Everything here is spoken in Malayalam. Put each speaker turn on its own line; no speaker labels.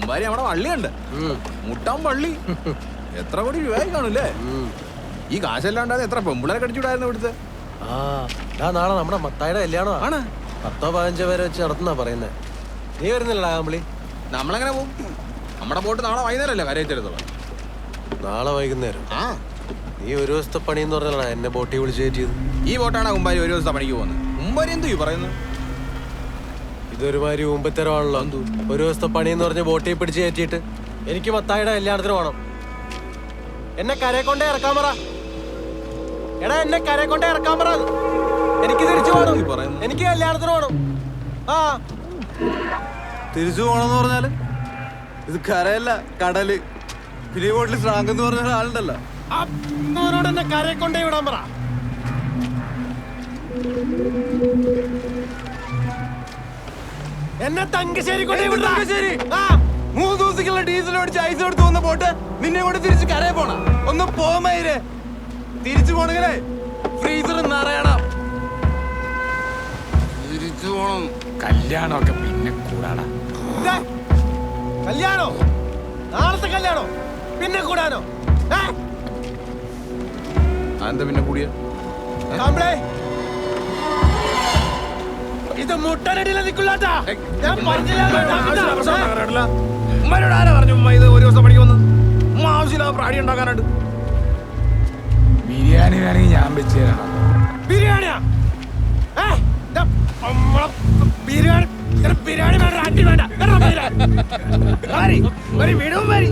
ഉമ്പാരി നമ്മുടെ വള്ളിയുണ്ട്, മുട്ടാൻ വള്ളി. എത്ര കോടി രൂപയായി കാണൂല്ലേ? ഈ കാശല്ലാണ്ടാതെ എത്ര പെമ്പിളരെ കടിച്ചുവിടായിരുന്നു ഇവിടുത്തെ.
നാളെ നമ്മുടെ മത്തായുടെ കല്യാണം ആണ്. 10-15 പേരെ വെച്ച് നടത്തുന്നാ പറയുന്നത്. നീ വരുന്നില്ലടാ കമ്പിളി?
നമ്മളെങ്ങനെ പോകും? നമ്മുടെ ബോട്ട് നാളെ വൈകുന്നേരമല്ലേ കരയെത്തിരുത്തോളാം.
നാളെ വൈകുന്നേരം? നീ ഒരു ദിവസത്തെ പണി എന്ന് പറഞ്ഞാ എന്നെ ബോട്ടിൽ വിളിച്ച് കയറ്റിയത്.
ഈ ബോട്ടാണ് ഉമ്പാരി ഒരു ദിവസത്തെ പണിക്ക് പോകുന്നത്. ഉമ്പാരി എന്തു പറയുന്നത്?
ഇതൊരുമാതിരി ഊമ്പത്തരമാണല്ലോ. ഒരു ദിവസത്തെ പണി എന്ന് പറഞ്ഞ് ബോട്ടിൽ പിടിച്ച് കയറ്റിയിട്ട് എനിക്ക് മത്തായുടെ കല്യാണത്തിന് പോകണം. എന്നെ കരയെ കൊണ്ടേ ഇറക്കാൻ പറ. എടാ എന്നെ കരയെ കൊണ്ടേ ഇറക്കാൻ പറ. എനിക്ക് തിരിച്ചു പോകണം. എനിക്ക് കല്യാണത്തിന് പോകണം.
തിരിച്ചു പോണെന്ന് പറഞ്ഞാല് ഇത് കരയല്ല, കടല്. പിന്നെ ഈ ബോട്ടിൽ ശ്രാങ്ക് എന്ന് പറഞ്ഞ ഒരാളുണ്ടല്ലോ,
അവനോട് എന്നെ കരയെ കൊണ്ടേ വിടാൻ പറ. എന്നെ തങ്കശ്ശേരി കൊണ്ടേ വിടാ.
3 ദിവസത്തേക്കുള്ള ഡീസൽ അടിച്ച് ഐസ് എടുത്ത് വന്ന ബോട്ട് നിന്നെ കൊണ്ട് തിരിച്ച് കരയെ പോണ. ഒന്ന് പോമയിര്. തിരിച്ചു പോണെങ്കിലേ ഫ്രീസർ നിറയണം. തിരിച്ചു പോണം.
കല്യാണമൊക്കെ പിന്നെ കൂടാടാ.
കല്യാണോ? നാളത്തെ കല്യാണോ? പിന്നെ കൂടാനോ?
എന്താ പിന്നെ കൂടിയ?
ഇത് മുട്ടനടിയില നിൽക്കില്ലാട്ടാ. ഞാൻ പറഞ്ഞില്ല.
ഉമ്മാരോട് ആരാ പറഞ്ഞു ഉമ്മ ഇത് ഒരു ദിവസം പണിക്ക് വന്നത്? ഉമ്മ ആവശ്യമില്ലാതെ പ്രാണി ഉണ്ടാക്കാനായിട്ട്.
ബിരിയാണി വേണമെങ്കിൽ ഞാൻ വെച്ച് തരാം.
ബിരിയാണിയാ? ബിരിയാണി ബിരിയാണി വേണ്ട, അടി വേണ്ട. വീടും വരി.